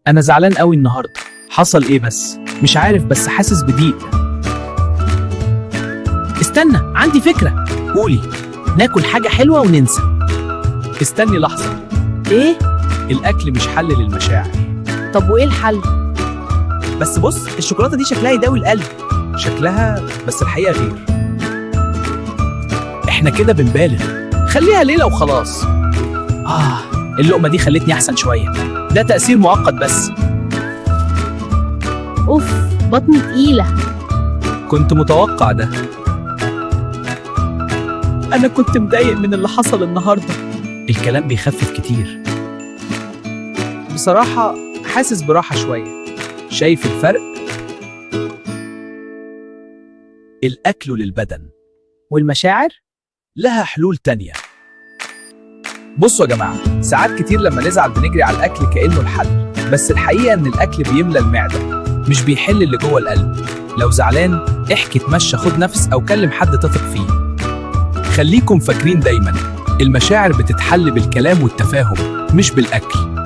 أنا زعلان قوي النهاردة. حصل إيه بس؟ مش عارف بس حاسس بضيق. استنى، عندي فكرة. قولي. ناكل حاجة حلوة وننسى. استني لحظة. ايه؟ الأكل مش حل للمشاعر. طب وايه الحل؟ بس بص، الشوكولاتة دي شكلها يداوي القلب. شكلها، بس الحقيقة غير. إحنا كده بنبالغ. خليها ليلة وخلاص. اللقمة دي خلتني أحسن شوية. ده تأثير مؤقت بس. اوف، بطني تقيلة. كنت متوقع ده. أنا كنت مضايق من اللي حصل النهاردة. الكلام بيخفف كتير. بصراحة حاسس براحة شوية. شايف الفرق؟ الأكل للبدن، والمشاعر؟ لها حلول تانية. بصوا يا جماعة، ساعات كتير لما نزعل بنجري على الأكل كأنه الحل، بس الحقيقة إن الأكل بيملى المعدة، مش بيحل اللي جوه القلب. لو زعلان، احكي، اتمشى، خد نفس، أو كلم حد تثق فيه. خليكم فاكرين دايما، المشاعر بتتحل بالكلام والتفاهم، مش بالأكل.